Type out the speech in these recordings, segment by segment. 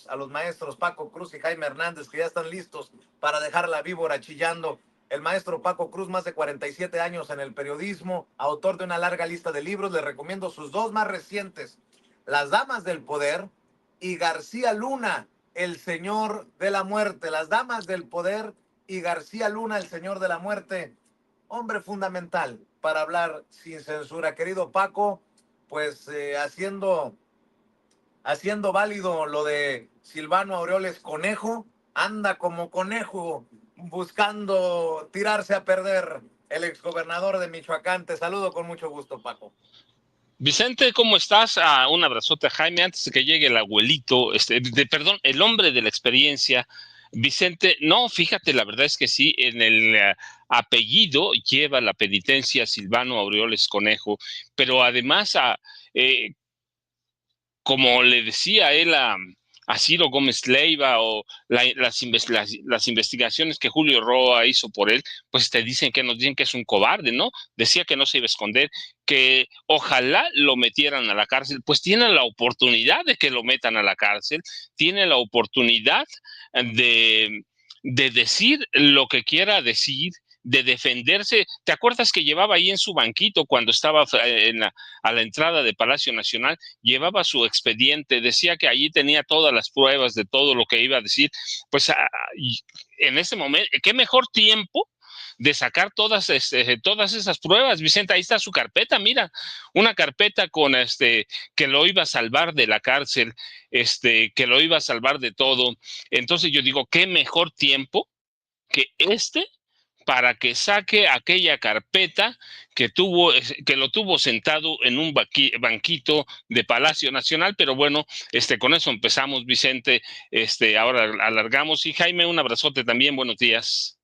a los maestros Paco Cruz y Jaime Hernández, que ya están listos para dejar la víbora chillando. El maestro Paco Cruz, más de 47 años en el periodismo, autor de una larga lista de libros. Les recomiendo sus dos más recientes, Las Damas del Poder y García Luna, el Señor de la Muerte. Las Damas del Poder y García Luna, el Señor de la Muerte. Hombre fundamental para hablar sin censura. Querido Paco, pues haciendo válido lo de Silvano Aureoles Conejo, anda como conejo buscando tirarse a perder el exgobernador de Michoacán. Te saludo con mucho gusto, Paco. Vicente, ¿cómo estás? Un abrazote a Jaime antes de que llegue el abuelito, perdón, el hombre de la experiencia. Vicente, no, fíjate, la verdad es que sí, en el apellido lleva la penitencia Silvano Aureoles Conejo, pero además eh, como le decía él a Ciro Gómez Leiva o las investigaciones que Julio Roa hizo por él, pues nos dicen que es un cobarde, ¿no? Decía que no se iba a esconder, que ojalá lo metieran a la cárcel. Pues tiene la oportunidad de que lo metan a la cárcel, tiene la oportunidad de decir lo que quiera decir, de defenderse. ¿Te acuerdas que llevaba ahí en su banquito cuando estaba a la entrada de Palacio Nacional? Llevaba su expediente, decía que allí tenía todas las pruebas de todo lo que iba a decir. Pues en ese momento, ¿qué mejor tiempo de sacar todas esas pruebas? Vicente, ahí está su carpeta, mira, una carpeta con que lo iba a salvar de la cárcel, que lo iba a salvar de todo. Entonces yo digo, ¿qué mejor tiempo que para que saque aquella carpeta que lo tuvo sentado en un banquito de Palacio Nacional? Pero bueno, con eso empezamos, Vicente. Ahora alargamos. Y Jaime, un abrazote también, buenos días.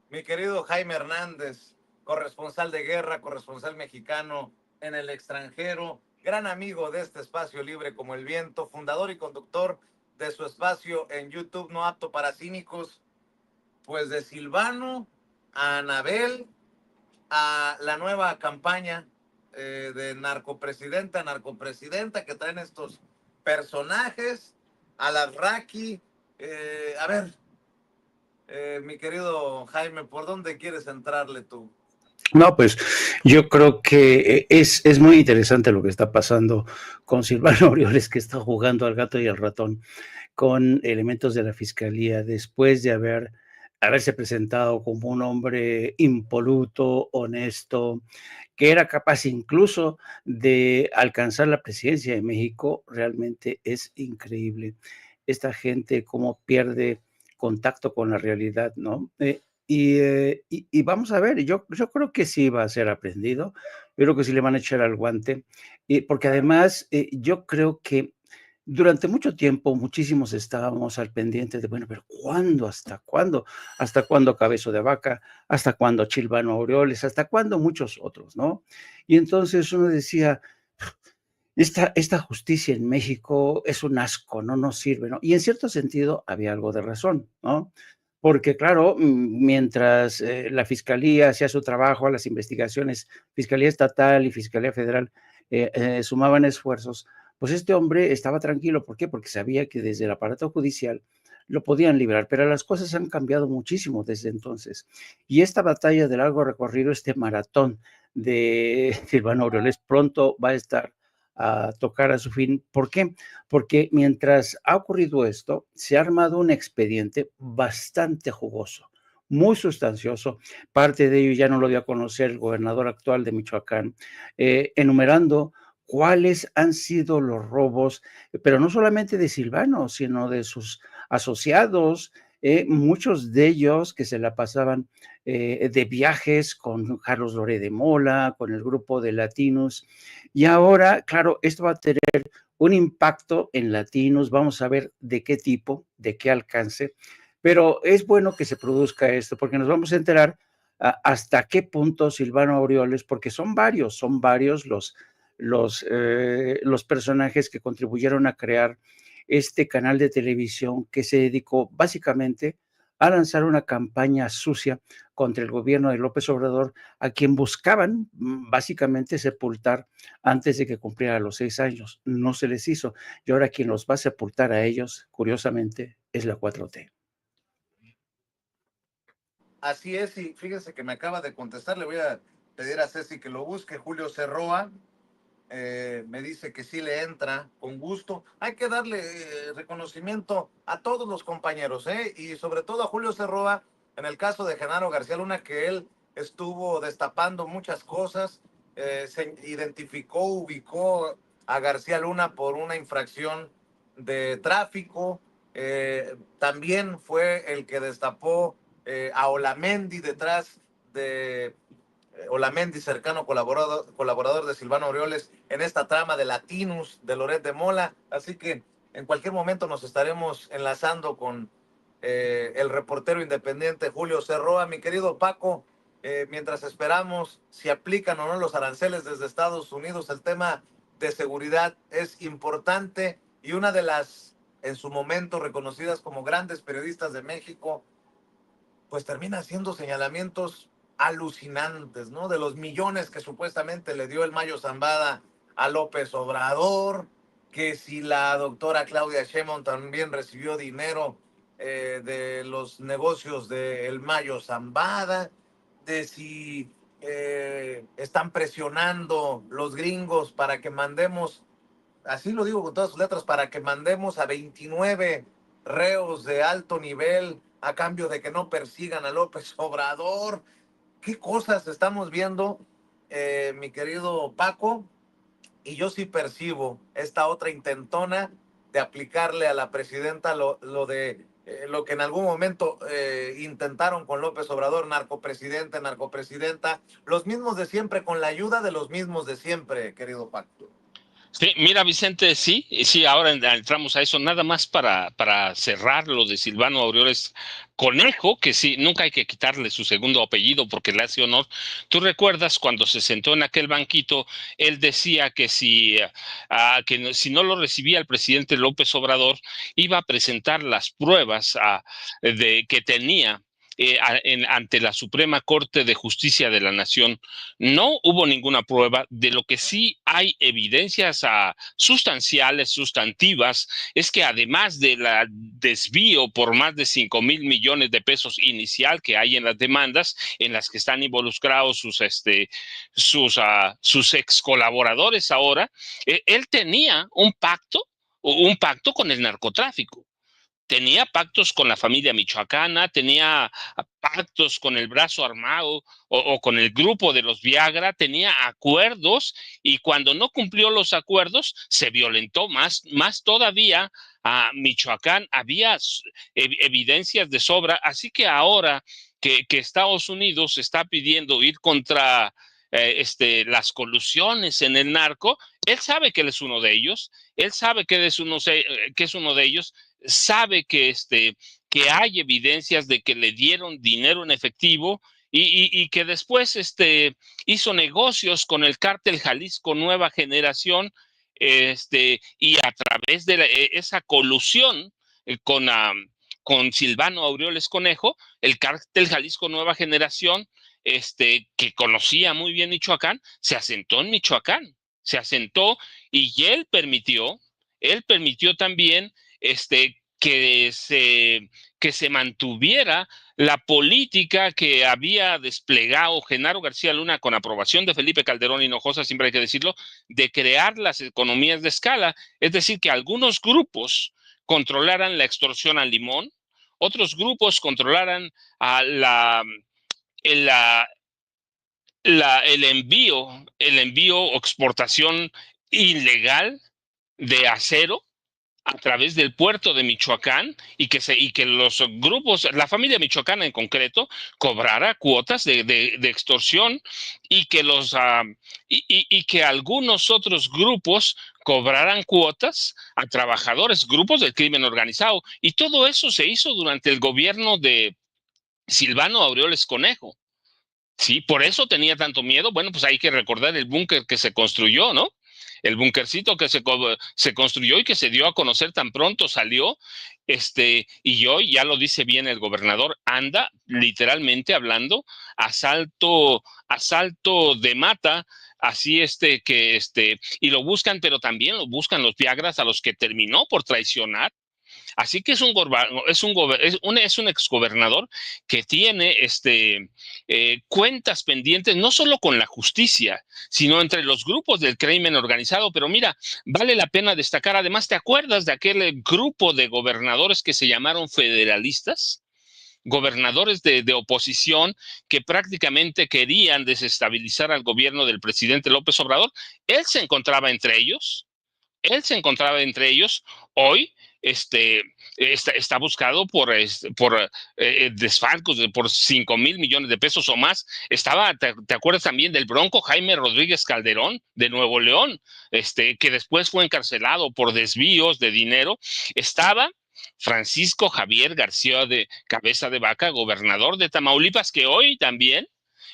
Mi querido Jaime Hernández, corresponsal de guerra, corresponsal mexicano en el extranjero, gran amigo de este espacio libre como el viento, fundador y conductor de su espacio en YouTube No Apto para Cínicos. Pues de Silvano a Anabel, a la nueva campaña de narcopresidenta que traen estos personajes, a las Raki. A ver, mi querido Jaime, ¿por dónde quieres entrarle tú? No, pues yo creo que es muy interesante lo que está pasando con Silvano Aureoles, que está jugando al gato y al ratón con elementos de la fiscalía después de haberse presentado como un hombre impoluto, honesto, que era capaz incluso de alcanzar la presidencia de México. Realmente es increíble esta gente cómo pierde contacto con la realidad, ¿no? Y vamos a ver, yo creo que sí va a ser aprendido, yo creo que sí le van a echar al guante, porque además yo creo que durante mucho tiempo muchísimos estábamos al pendiente de, bueno, pero ¿cuándo? ¿Hasta cuándo? ¿Hasta cuándo Cabezo de Vaca? ¿Hasta cuándo Silvano Aureoles? ¿Hasta cuándo muchos otros, no? Y entonces uno decía, esta justicia en México es un asco, no nos sirve, ¿no? Y en cierto sentido había algo de razón, ¿no? Porque claro, mientras la Fiscalía hacía su trabajo, las investigaciones, Fiscalía Estatal y Fiscalía Federal sumaban esfuerzos, pues este hombre estaba tranquilo. ¿Por qué? Porque sabía que desde el aparato judicial lo podían librar, pero las cosas han cambiado muchísimo desde entonces. Y esta batalla de largo recorrido, este maratón de Silvano Aureoles, pronto va a tocar a su fin. ¿Por qué? Porque mientras ha ocurrido esto, se ha armado un expediente bastante jugoso, muy sustancioso. Parte de ello ya no lo dio a conocer el gobernador actual de Michoacán, enumerando cuáles han sido los robos, pero no solamente de Silvano, sino de sus asociados, muchos de ellos que se la pasaban de viajes con Carlos Loret de Mola, con el grupo de Latinos. Y ahora, claro, esto va a tener un impacto en Latinos. Vamos a ver de qué tipo, de qué alcance, pero es bueno que se produzca esto porque nos vamos a enterar hasta qué punto Silvano Aureoles, porque son varios los personajes que contribuyeron a crear este canal de televisión que se dedicó básicamente a lanzar una campaña sucia contra el gobierno de López Obrador, a quien buscaban básicamente sepultar antes de que cumpliera los 6 años. No se les hizo. Y ahora quien los va a sepultar a ellos, curiosamente, es la 4T. Así es, y fíjense que me acaba de contestar, le voy a pedir a Ceci que lo busque, Julio Cerroa, me dice que sí le entra con gusto. Hay que darle reconocimiento a todos los compañeros, y sobre todo a Julio Cerroa, en el caso de Genaro García Luna, que él estuvo destapando muchas cosas, se identificó, ubicó a García Luna por una infracción de tráfico, también fue el que destapó a Olamendi detrás de Olamendi, cercano colaborador de Silvano Aureoles en esta trama de Latinus de Loret de Mola. Así que en cualquier momento nos estaremos enlazando con el reportero independiente Julio Cerroa. Mi querido Paco, mientras esperamos si aplican o no los aranceles desde Estados Unidos, el tema de seguridad es importante y una de las, en su momento, reconocidas como grandes periodistas de México, pues termina haciendo señalamientos alucinantes, ¿no? De los millones que supuestamente le dio el Mayo Zambada a López Obrador, que si la doctora Claudia Sheinbaum también recibió dinero de los negocios del Mayo Zambada, de si están presionando los gringos para que mandemos, así lo digo con todas sus letras, para que mandemos a 29 reos de alto nivel a cambio de que no persigan a López Obrador. ¿Qué cosas estamos viendo, mi querido Paco? Y yo sí percibo esta otra intentona de aplicarle a la presidenta lo de lo que en algún momento intentaron con López Obrador, narcopresidente, narcopresidenta, los mismos de siempre, con la ayuda de los mismos de siempre, querido Paco. Sí, mira, Vicente, sí, ahora entramos a eso, nada más para cerrar lo de Silvano Aureoles Conejo, que sí, nunca hay que quitarle su segundo apellido porque le hace honor. Tú recuerdas cuando se sentó en aquel banquito, él decía que si no lo recibía el presidente López Obrador, iba a presentar las pruebas de que tenía ante la Suprema Corte de Justicia de la Nación. No hubo ninguna prueba. De lo que sí hay evidencias sustanciales, sustantivas, es que además del desvío por más de 5,000 millones de pesos inicial que hay en las demandas, en las que están involucrados sus ex colaboradores ahora, él tenía un pacto con el narcotráfico. Tenía pactos con la familia michoacana, tenía pactos con el brazo armado o con el grupo de los Viagra, tenía acuerdos, y cuando no cumplió los acuerdos se violentó más todavía a Michoacán. Había evidencias de sobra, así que ahora que Estados Unidos está pidiendo ir contra las colusiones en el narco, él sabe que él es uno de ellos, él sabe que es uno de ellos, sabe que hay evidencias de que le dieron dinero en efectivo y que después hizo negocios con el cártel Jalisco Nueva Generación, y a través de esa colusión con Silvano Aureoles Conejo, el cártel Jalisco Nueva Generación, que conocía muy bien Michoacán, se asentó en Michoacán, se asentó, y él permitió también que se mantuviera la política que había desplegado Genaro García Luna con aprobación de Felipe Calderón Hinojosa, siempre hay que decirlo, de crear las economías de escala, es decir, que algunos grupos controlaran la extorsión al limón, otros grupos controlaran a el envío o exportación ilegal de acero a través del puerto de Michoacán, y que los grupos, la familia michoacana en concreto, cobrara cuotas de extorsión, y que algunos otros grupos cobraran cuotas a trabajadores, grupos del crimen organizado. Y todo eso se hizo durante el gobierno de Silvano Aureoles Conejo. Sí, por eso tenía tanto miedo. Bueno, pues hay que recordar el búnker que se construyó, ¿no? el bunkercito que se construyó y que se dio a conocer tan pronto salió, y hoy ya lo dice bien el gobernador, anda literalmente hablando asalto de mata, así y lo buscan, pero también lo buscan los Viagras a los que terminó por traicionar. Así que es un exgobernador que tiene cuentas pendientes, no solo con la justicia, sino entre los grupos del crimen organizado. Pero mira, vale la pena destacar, además, ¿te acuerdas de aquel grupo de gobernadores que se llamaron federalistas? Gobernadores de oposición que prácticamente querían desestabilizar al gobierno del presidente López Obrador. Él se encontraba entre ellos. Él se encontraba entre ellos. Hoy está buscado por desfalcos por 5,000 millones de pesos o más. ¿Te acuerdas también del Bronco Jaime Rodríguez Calderón de Nuevo León, que después fue encarcelado por desvíos de dinero? Estaba Francisco Javier García de Cabeza de Vaca, gobernador de Tamaulipas, que hoy también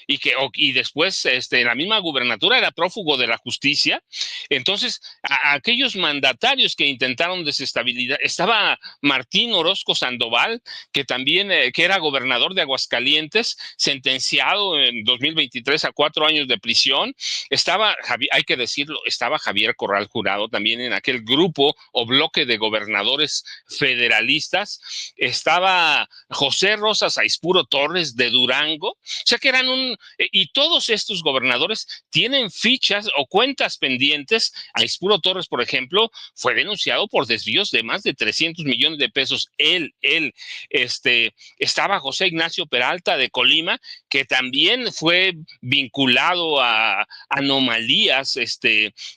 y después en la misma gubernatura era prófugo de la justicia. Entonces, aquellos mandatarios que intentaron desestabilizar, estaba Martín Orozco Sandoval, que también que era gobernador de Aguascalientes, sentenciado en 2023 a 4 años de prisión. Hay que decirlo, estaba Javier Corral Jurado también en aquel grupo o bloque de gobernadores federalistas. Estaba José Rosas Aispuro Torres de Durango. O sea que eran y todos estos gobernadores tienen fichas o cuentas pendientes. Aispuro Torres, por ejemplo, fue denunciado por desvíos de más de 300 millones de pesos. Estaba José Ignacio Peralta de Colima, que también fue vinculado a anomalías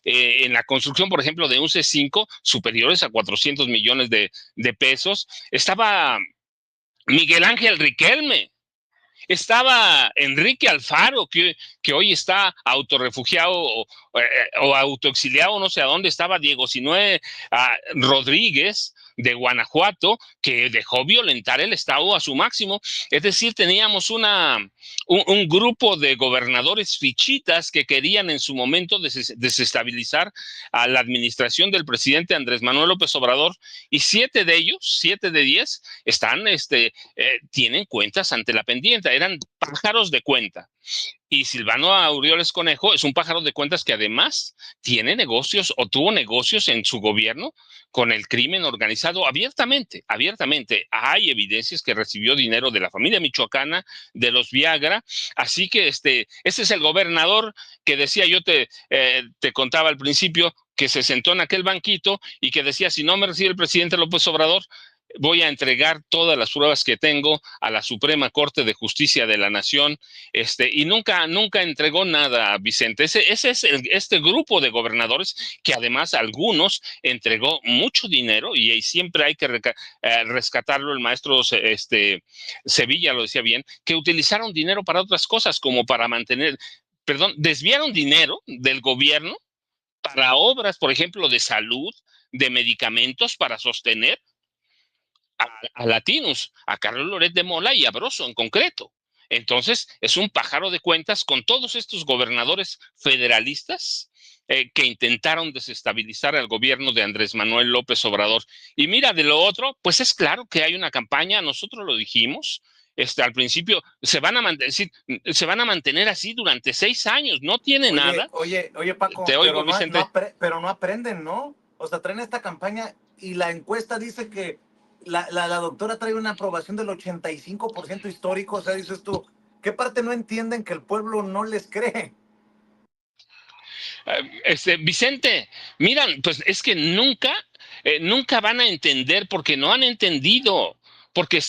en la construcción, por ejemplo, de un C5 superiores a 400 millones de pesos. Estaba Miguel Ángel Riquelme. Estaba Enrique Alfaro, que hoy está autorrefugiado o autoexiliado, no sé a dónde. Estaba Diego Sinué Rodríguez de Guanajuato, que dejó violentar el Estado a su máximo. Es decir, teníamos un grupo de gobernadores fichitas que querían en su momento desestabilizar a la administración del presidente Andrés Manuel López Obrador, y 7 de ellos, 7 de 10, tienen cuentas ante la pendiente. Eran pájaros de cuenta. Y Silvano Aureoles Conejo es un pájaro de cuentas que además tiene negocios o tuvo negocios en su gobierno con el crimen organizado abiertamente. Hay evidencias que recibió dinero de la familia michoacana, de los Viagra. Así que ese es el gobernador que decía, yo te contaba al principio, que se sentó en aquel banquito y que decía, si no me recibe el presidente López Obrador, voy a entregar todas las pruebas que tengo a la Suprema Corte de Justicia de la Nación, y nunca entregó nada, Vicente. Ese es este grupo de gobernadores, que además algunos entregó mucho dinero, y siempre hay que rescatarlo. El maestro Sevilla lo decía bien, que utilizaron dinero para otras cosas, como para desviaron dinero del gobierno para obras, por ejemplo, de salud, de medicamentos, para sostener a Latinus, a Carlos Loret de Mola y a Broso en concreto. Entonces, es un pájaro de cuentas con todos estos gobernadores federalistas que intentaron desestabilizar al gobierno de Andrés Manuel López Obrador. Y mira, de lo otro, pues es claro que hay una campaña, nosotros lo dijimos, al principio, se van a mantener así durante 6 años, no tiene nada. Oye, Paco, te oigo, Vicente. Pero no aprenden, ¿no? O sea, traen esta campaña y la encuesta dice que la doctora trae una aprobación del 85% histórico. O sea, dices tú, ¿qué parte no entienden que el pueblo no les cree? Vicente, miran, pues es que nunca van a entender, porque no han entendido, porque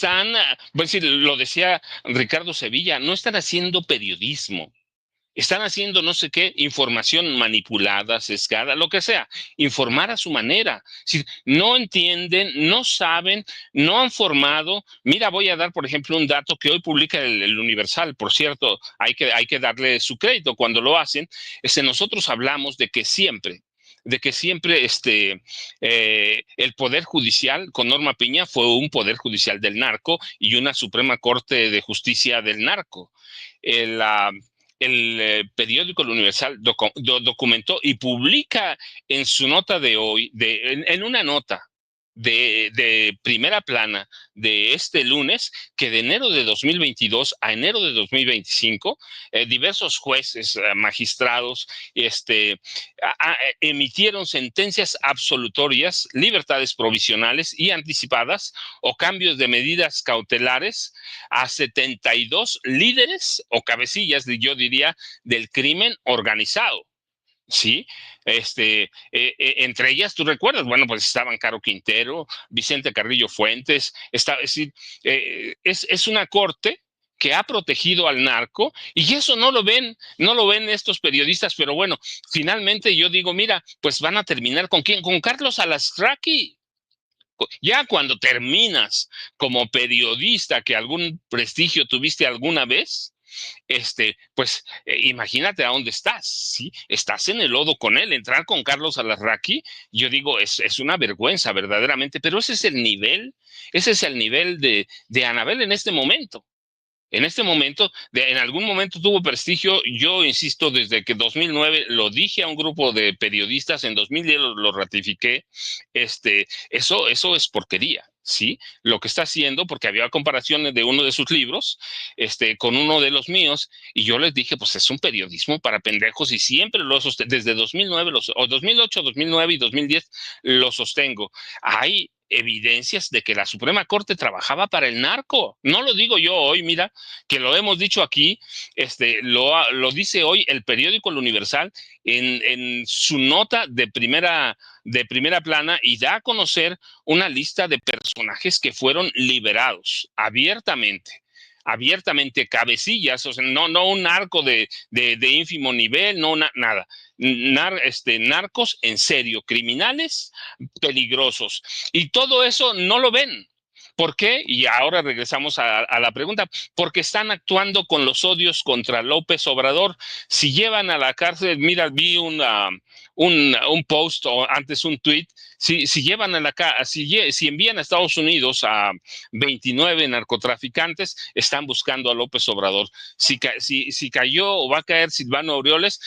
lo decía Ricardo Sevilla, no están haciendo periodismo. Están haciendo no sé qué, información manipulada, sesgada, lo que sea, informar a su manera. Si no entienden, no saben, no han formado. Mira, voy a dar, por ejemplo, un dato que hoy publica el Universal. Por cierto, hay que darle su crédito cuando lo hacen. Nosotros hablamos de que siempre el Poder Judicial con Norma Piña fue un Poder Judicial del narco y una Suprema Corte de Justicia del narco. periódico El Universal documentó y publica en su nota de hoy, en una nota de primera plana de este lunes, que de enero de 2022 a enero de 2025, diversos jueces, magistrados, emitieron sentencias absolutorias, libertades provisionales y anticipadas o cambios de medidas cautelares a 72 líderes o cabecillas, yo diría, del crimen organizado. Sí, entre ellas, tú recuerdas, bueno, pues estaban Caro Quintero, Vicente Carrillo Fuentes, es una corte que ha protegido al narco, y eso no lo ven estos periodistas, pero bueno, finalmente yo digo, mira, pues van a terminar ¿con quién? Con Carlos Alasraqui. Ya cuando terminas como periodista, que algún prestigio tuviste alguna vez, pues imagínate a dónde estás, ¿sí? Estás en el lodo con él. Entrar con Carlos Alarraqui, yo digo, es una vergüenza verdaderamente, pero ese es el nivel de Anabel en este momento. En este momento, en algún momento tuvo prestigio. Yo insisto, desde que 2009 lo dije a un grupo de periodistas, en 2010 lo ratifiqué. Eso es porquería, ¿sí? Lo que está haciendo, porque había comparaciones de uno de sus libros, con uno de los míos, y yo les dije, pues es un periodismo para pendejos, y siempre lo sostengo, desde 2009, o 2008, 2009 y 2010 lo sostengo. Hay evidencias de que la Suprema Corte trabajaba para el narco. No lo digo yo hoy, mira, que lo hemos dicho aquí, lo dice hoy el periódico El Universal en su nota de primera plana, y da a conocer una lista de personajes que fueron liberados abiertamente, cabecillas, o sea, no un narco de ínfimo nivel, no nada. Narcos en serio, criminales peligrosos. Y todo eso no lo ven. ¿Por qué? Y ahora regresamos a la pregunta. Porque están actuando con los odios contra López Obrador. Si llevan a la cárcel, mira, vi un post, o antes un tweet, si llevan a la cárcel, si envían a Estados Unidos a 29 narcotraficantes, están buscando a López Obrador. Si cayó o va a caer Silvano Aureoles,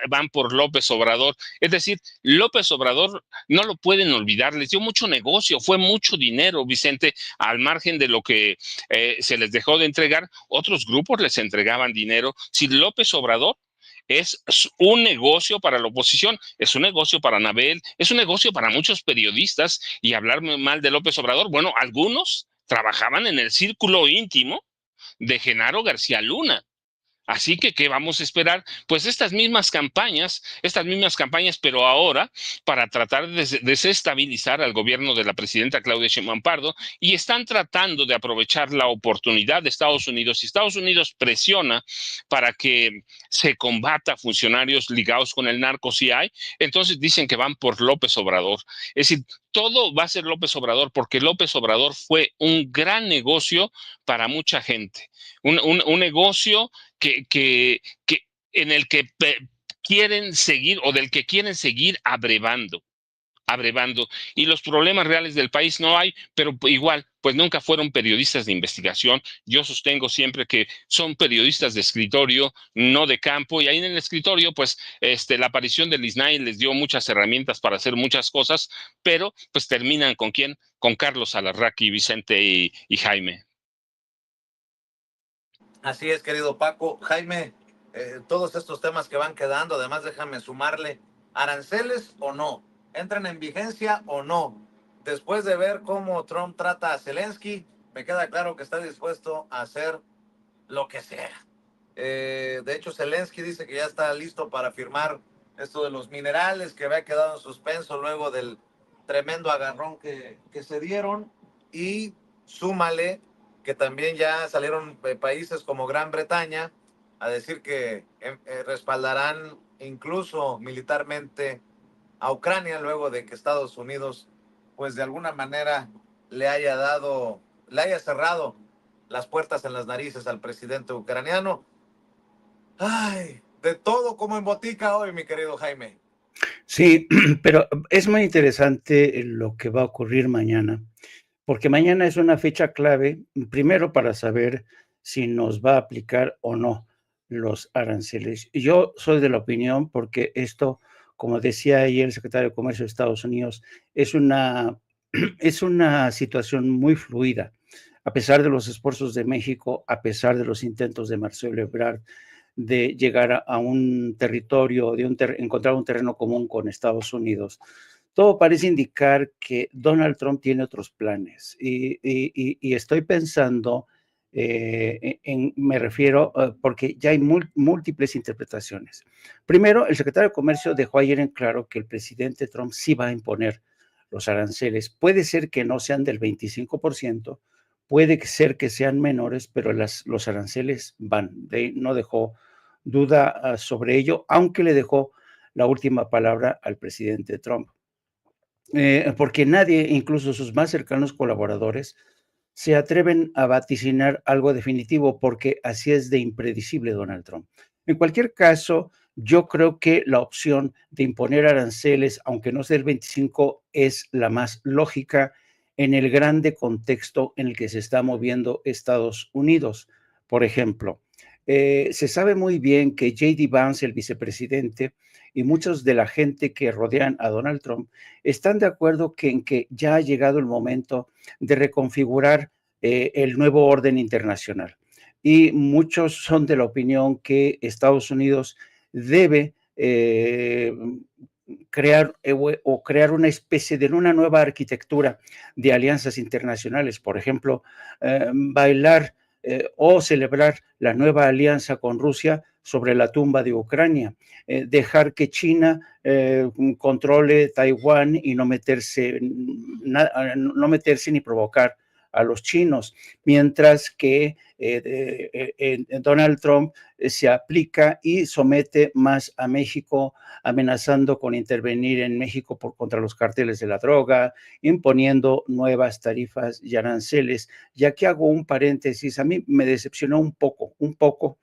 van por López Obrador. Es decir, López Obrador no lo pueden olvidar, les dio mucho negocio, fue mucho dinero, Vicente, al margen de lo que se les dejó de entregar, otros grupos les entregaban dinero. Si López Obrador es un negocio para la oposición, es un negocio para Anabel, es un negocio para muchos periodistas, y hablar mal de López Obrador, bueno, algunos trabajaban en el círculo íntimo de Genaro García Luna. Así que, ¿qué vamos a esperar? Pues estas mismas campañas, pero ahora para tratar de desestabilizar al gobierno de la presidenta Claudia Sheinbaum Pardo, y están tratando de aprovechar la oportunidad de Estados Unidos. Si Estados Unidos presiona para que se combata a funcionarios ligados con el narco, si hay, entonces dicen que van por López Obrador. Es decir, todo va a ser López Obrador, porque López Obrador fue un gran negocio para mucha gente. Un negocio en el que quieren seguir, o del que quieren seguir abrevando. Y los problemas reales del país no hay, pero igual, pues nunca fueron periodistas de investigación. Yo sostengo siempre que son periodistas de escritorio, no de campo, y ahí en el escritorio, pues la aparición del ISNAI les dio muchas herramientas para hacer muchas cosas, pero pues terminan ¿con quién? Con Carlos Alarraqui, Vicente y Jaime. Así es, querido Paco. Jaime, todos estos temas que van quedando, además déjame sumarle, aranceles o no, entran en vigencia o no. Después de ver cómo Trump trata a Zelensky, me queda claro que está dispuesto a hacer lo que sea. De hecho, Zelensky dice que ya está listo para firmar esto de los minerales, que había quedado en suspenso luego del tremendo agarrón que se dieron. Y súmale que también ya salieron países como Gran Bretaña a decir que respaldarán incluso militarmente a Ucrania, luego de que Estados Unidos, pues de alguna manera le haya cerrado las puertas en las narices al presidente ucraniano. Ay, de todo como en botica hoy, mi querido Jaime. Sí, pero es muy interesante lo que va a ocurrir mañana, porque mañana es una fecha clave, primero para saber si nos va a aplicar o no, los aranceles. Yo soy de la opinión, porque esto, como decía ayer el secretario de Comercio de Estados Unidos, es una, es una situación muy fluida. A pesar de los esfuerzos de México, a pesar de los intentos de Marcelo Ebrard de llegar a un territorio, encontrar un terreno común con Estados Unidos, todo parece indicar que Donald Trump tiene otros planes. Y estoy pensando, me refiero, porque ya hay múltiples interpretaciones. Primero, el secretario de Comercio dejó ayer en claro que el presidente Trump sí va a imponer los aranceles. Puede ser que no sean del 25%, puede ser que sean menores, pero los aranceles van. No dejó duda sobre ello, aunque le dejó la última palabra al presidente Trump. Porque nadie, incluso sus más cercanos colaboradores, se atreven a vaticinar algo definitivo, porque así es de impredecible Donald Trump. En cualquier caso, yo creo que la opción de imponer aranceles, aunque no sea el 25, es la más lógica en el grande contexto en el que se está moviendo Estados Unidos. Por ejemplo, se sabe muy bien que J.D. Vance, el vicepresidente, y muchos de la gente que rodean a Donald Trump están de acuerdo en que ya ha llegado el momento de reconfigurar el nuevo orden internacional. Y muchos son de la opinión que Estados Unidos debe crear una especie de una nueva arquitectura de alianzas internacionales. Por ejemplo, bailar o celebrar la nueva alianza con Rusia sobre la tumba de Ucrania, dejar que China controle Taiwán y no meterse ni provocar a los chinos, mientras que Donald Trump se aplica y somete más a México, amenazando con intervenir en México contra los cárteles de la droga, imponiendo nuevas tarifas y aranceles. Y aquí hago un paréntesis, a mí me decepcionó un poco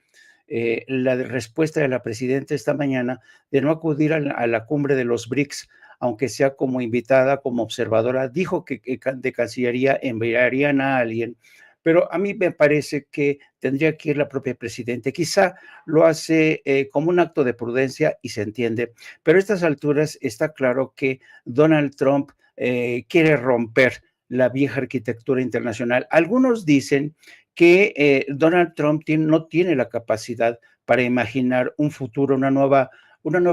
la respuesta de la presidenta esta mañana de no acudir a la cumbre de los BRICS, aunque sea como invitada, como observadora. Dijo que de Cancillería enviarían a alguien, pero a mí me parece que tendría que ir la propia presidenta. Quizá lo hace como un acto de prudencia y se entiende, pero a estas alturas está claro que Donald Trump quiere romper la vieja arquitectura internacional. Algunos dicen que Donald Trump no tiene la capacidad para imaginar un futuro, una nueva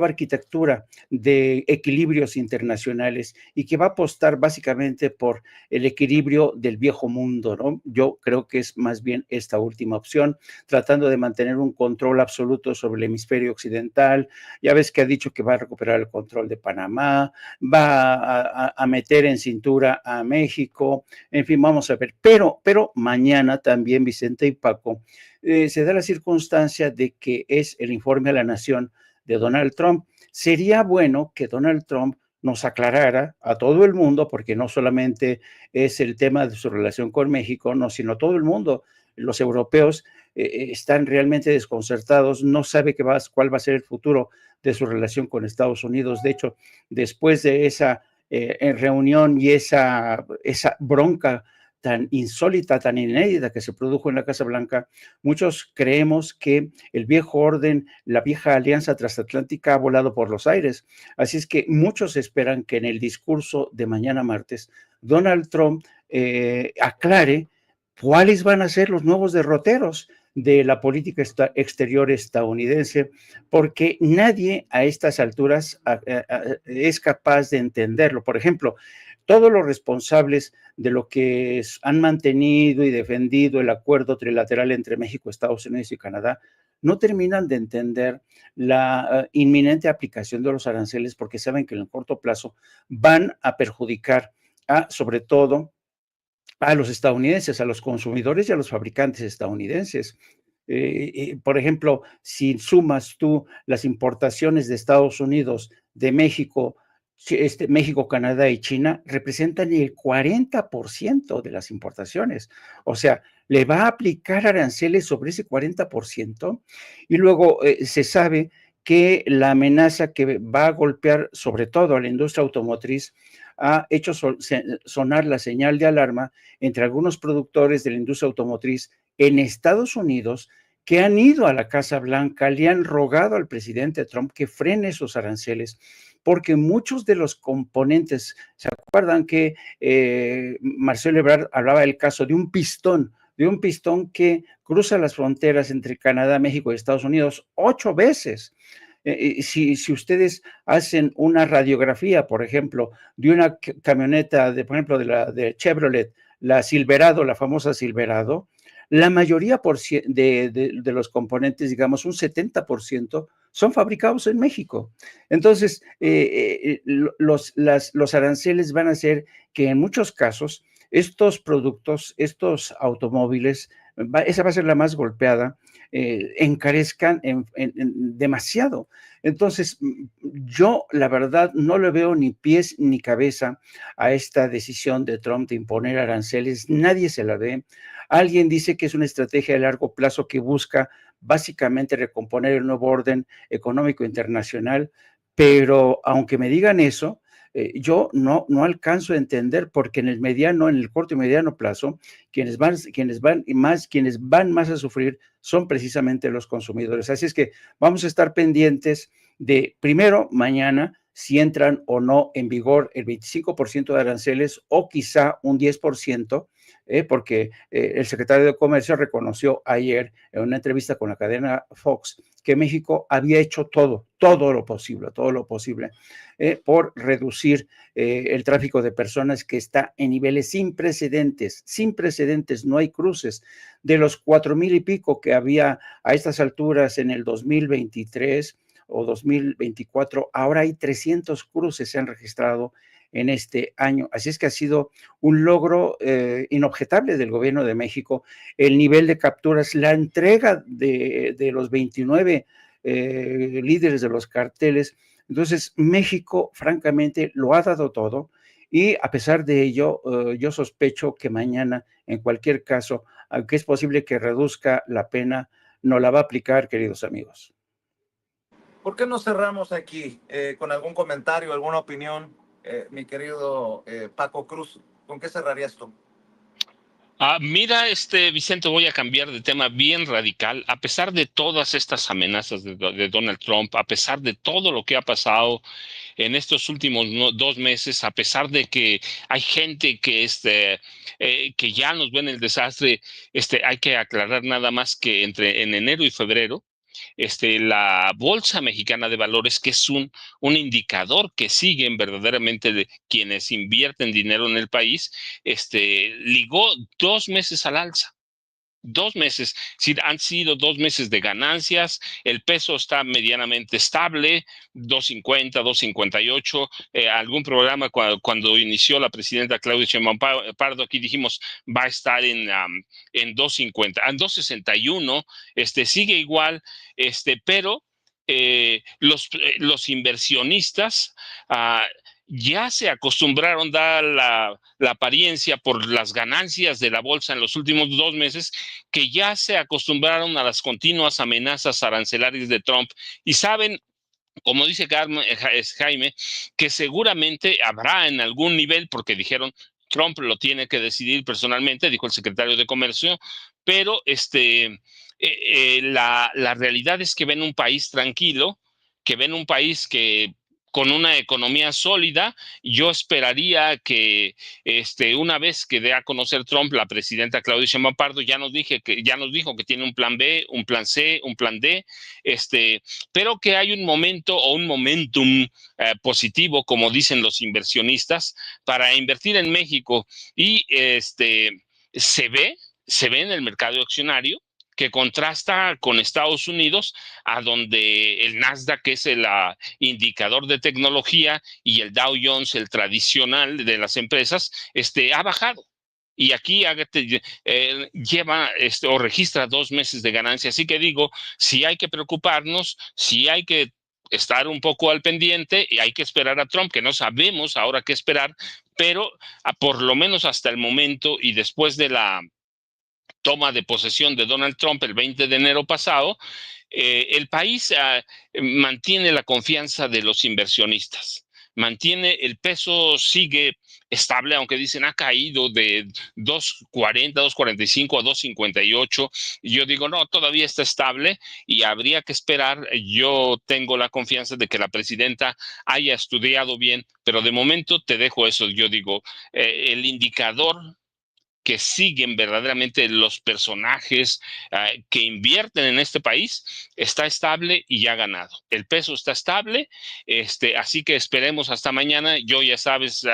arquitectura de equilibrios internacionales, y que va a apostar básicamente por el equilibrio del viejo mundo, ¿no? Yo creo que es más bien esta última opción, tratando de mantener un control absoluto sobre el hemisferio occidental. Ya ves que ha dicho que va a recuperar el control de Panamá, va a meter en cintura a México, en fin, vamos a ver. Pero mañana también, Vicente y Paco, se da la circunstancia de que es el informe a la nación de Donald Trump. Sería bueno que Donald Trump nos aclarara a todo el mundo, porque no solamente es el tema de su relación con México, no, sino todo el mundo. Los europeos están realmente desconcertados, no sabe cuál va a ser el futuro de su relación con Estados Unidos. De hecho, después de esa reunión y esa bronca tan insólita, tan inédita que se produjo en la Casa Blanca, muchos creemos que el viejo orden, la vieja alianza transatlántica ha volado por los aires. Así es que muchos esperan que en el discurso de mañana martes, Donald Trump aclare cuáles van a ser los nuevos derroteros de la política exterior estadounidense, porque nadie a estas alturas es capaz de entenderlo. Por ejemplo, todos los responsables de lo que han mantenido y defendido el acuerdo trilateral entre México, Estados Unidos y Canadá no terminan de entender la inminente aplicación de los aranceles, porque saben que en el corto plazo van a perjudicar sobre todo a los estadounidenses, a los consumidores y a los fabricantes estadounidenses. Por ejemplo, si sumas tú las importaciones de Estados Unidos, de México, México, Canadá y China, representan el 40% de las importaciones. O sea, le va a aplicar aranceles sobre ese 40%, y luego se sabe que la amenaza que va a golpear sobre todo a la industria automotriz ha hecho sonar la señal de alarma entre algunos productores de la industria automotriz en Estados Unidos, que han ido a la Casa Blanca, le han rogado al presidente Trump que frene esos aranceles, porque muchos de los componentes, ¿se acuerdan que Marcelo Ebrard hablaba del caso de un pistón que cruza las fronteras entre Canadá, México y Estados Unidos 8 veces? Si ustedes hacen una radiografía, por ejemplo, de una camioneta, por ejemplo, de Chevrolet, la Silverado, la famosa Silverado, la mayoría de los componentes, digamos un 70%, son fabricados en México. Entonces, los aranceles van a hacer que en muchos casos estos productos, estos automóviles, esa va a ser la más golpeada, encarezcan demasiado. Entonces, yo la verdad no le veo ni pies ni cabeza a esta decisión de Trump de imponer aranceles, nadie se la ve. Alguien dice que es una estrategia de largo plazo que busca básicamente recomponer el nuevo orden económico internacional, pero aunque me digan eso, yo no alcanzo a entender, porque en el corto y mediano plazo, quienes van más a sufrir son precisamente los consumidores. Así es que vamos a estar pendientes de, primero, mañana, si entran o no en vigor el 25% de aranceles o quizá un 10%, porque el secretario de Comercio reconoció ayer en una entrevista con la cadena Fox que México había hecho todo lo posible por reducir el tráfico de personas, que está en niveles sin precedentes, no hay cruces. De los 4,000 y pico que había a estas alturas en el 2023 o 2024, ahora hay 300 cruces se han registrado en este año. Así es que ha sido un logro inobjetable del gobierno de México. El nivel de capturas, la entrega de los 29 líderes de los carteles. Entonces, México, francamente, lo ha dado todo, y a pesar de ello, yo sospecho que mañana, en cualquier caso, aunque es posible que reduzca la pena, no la va a aplicar, queridos amigos. ¿Por qué no cerramos aquí con algún comentario, alguna opinión, mi querido Paco Cruz? ¿Con qué cerrarías tú? Mira, Vicente, voy a cambiar de tema bien radical. A pesar de todas estas amenazas de Donald Trump, a pesar de todo lo que ha pasado en estos últimos 2 meses, a pesar de que hay gente que ya nos ven el desastre, hay que aclarar nada más que en enero y febrero, la Bolsa Mexicana de Valores, que es un indicador que siguen verdaderamente de quienes invierten dinero en el país, ligó 2 meses al alza. 2 meses, sí, han sido 2 meses de ganancias, el peso está medianamente estable, 2.50, 2.58, algún programa cuando inició la presidenta Claudia Sheinbaum Pardo, aquí dijimos va a estar en 2.50, en 2.61, sigue igual, pero los inversionistas ya se acostumbraron a dar la apariencia por las ganancias de la bolsa en los últimos 2 meses, que ya se acostumbraron a las continuas amenazas arancelarias de Trump y saben, como dice Jaime, que seguramente habrá en algún nivel, porque Trump lo tiene que decidir personalmente, dijo el secretario de Comercio, pero la realidad es que ven un país tranquilo, que ven un país con una economía sólida. Yo esperaría que una vez que dé a conocer Trump, la presidenta Claudia Sheinbaum Pardo ya nos dijo que tiene un plan B, un plan C, un plan D, pero que hay un momento o un momentum positivo, como dicen los inversionistas, para invertir en México. Y se ve en el mercado accionario, que contrasta con Estados Unidos, a donde el Nasdaq, que es el indicador de tecnología, y el Dow Jones, el tradicional de las empresas, ha bajado. Y aquí lleva o registra 2 meses de ganancia. Así que digo, si hay que preocuparnos, si hay que estar un poco al pendiente, y hay que esperar a Trump, que no sabemos ahora qué esperar, pero por lo menos hasta el momento, y después de la toma de posesión de Donald Trump el 20 de enero pasado, el país mantiene la confianza de los inversionistas, el peso sigue estable, aunque dicen ha caído de 2.40, 2.45 a 2.58. Yo digo, no, todavía está estable y habría que esperar. Yo tengo la confianza de que la presidenta haya estudiado bien, pero de momento te dejo eso. Yo digo, el indicador que siguen verdaderamente los personajes que invierten en este país está estable y ya ha ganado. El peso está estable, así que esperemos hasta mañana. Yo ya sabes,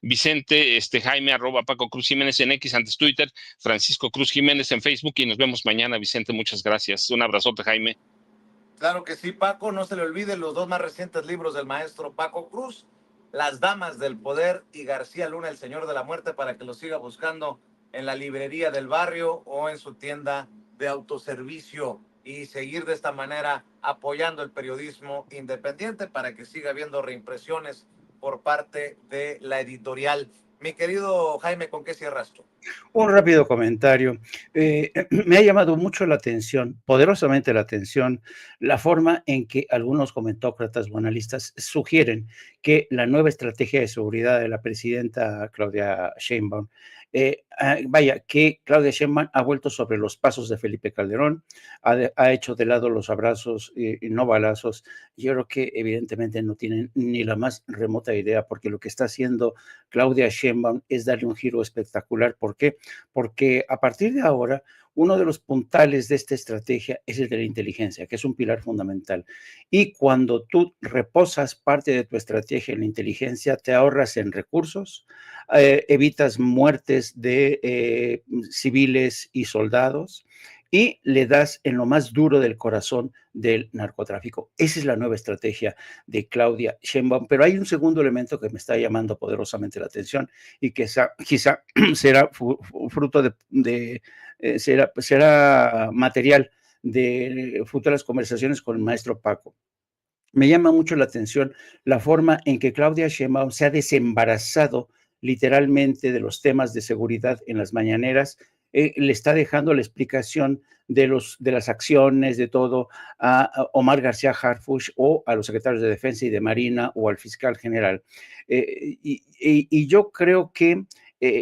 Vicente, Jaime, arroba Paco Cruz Jiménez en X, antes Twitter, Francisco Cruz Jiménez en Facebook, y nos vemos mañana, Vicente. Muchas gracias. Un abrazote, Jaime. Claro que sí, Paco. No se le olviden los dos más recientes libros del maestro Paco Cruz, Las Damas del Poder y García Luna, El Señor de la Muerte, para que lo siga buscando en la librería del barrio o en su tienda de autoservicio, y seguir de esta manera apoyando el periodismo independiente para que siga habiendo reimpresiones por parte de la editorial. Mi querido Jaime, ¿con qué cierras tú? Un rápido comentario. Me ha llamado mucho la atención, poderosamente la atención, la forma en que algunos comentócratas o analistas sugieren que la nueva estrategia de seguridad de la presidenta Claudia Sheinbaum, que Claudia Sheinbaum ha vuelto sobre los pasos de Felipe Calderón, ha hecho de lado los abrazos y no balazos. Yo creo que evidentemente no tienen ni la más remota idea, porque lo que está haciendo Claudia Sheinbaum es darle un giro espectacular. ¿Por qué? Porque a partir de ahora, uno de los puntales de esta estrategia es el de la inteligencia, que es un pilar fundamental. Y cuando tú reposas parte de tu estrategia en la inteligencia, te ahorras en recursos, evitas muertes de civiles y soldados, y le das en lo más duro del corazón del narcotráfico. Esa es la nueva estrategia de Claudia Sheinbaum. Pero hay un segundo elemento que me está llamando poderosamente la atención y que quizá será fruto será material de futuras conversaciones con el maestro Paco. Me llama mucho la atención la forma en que Claudia Sheinbaum se ha desembarazado literalmente de los temas de seguridad en las mañaneras. Le está dejando la explicación de las acciones, de todo, a Omar García Harfuch o a los secretarios de Defensa y de Marina o al fiscal general. Y yo creo que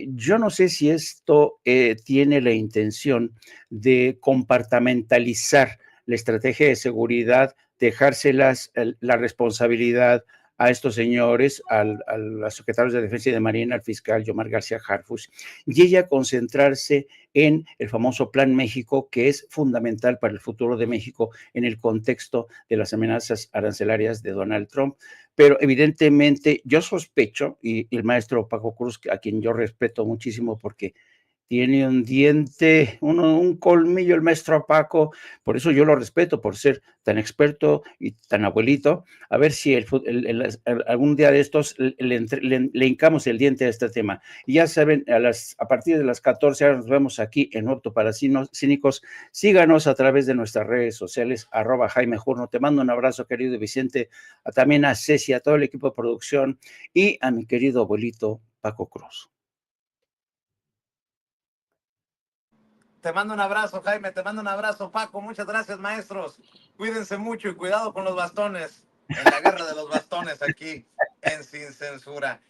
yo no sé si esto tiene la intención de compartamentalizar la estrategia de seguridad, dejárselas la responsabilidad a estos señores, a los secretarios de Defensa y de Marina, al fiscal Omar García Harfuch, y ella concentrarse en el famoso Plan México, que es fundamental para el futuro de México en el contexto de las amenazas arancelarias de Donald Trump. Pero evidentemente yo sospecho, y el maestro Paco Cruz, a quien yo respeto muchísimo porque tiene un diente, un colmillo el maestro Paco, por eso yo lo respeto, por ser tan experto y tan abuelito. A ver si algún día de estos le hincamos el diente a este tema. Y ya saben, a partir de las 14 horas nos vemos aquí en Orto para Cínicos. Síganos a través de nuestras redes sociales, @Jaime Jurno. Te mando un abrazo, querido Vicente, también a Ceci, a todo el equipo de producción y a mi querido abuelito Paco Cruz. Te mando un abrazo, Jaime, te mando un abrazo, Paco. Muchas gracias, maestros. Cuídense mucho y cuidado con los bastones, en la guerra de los bastones aquí en Sin Censura.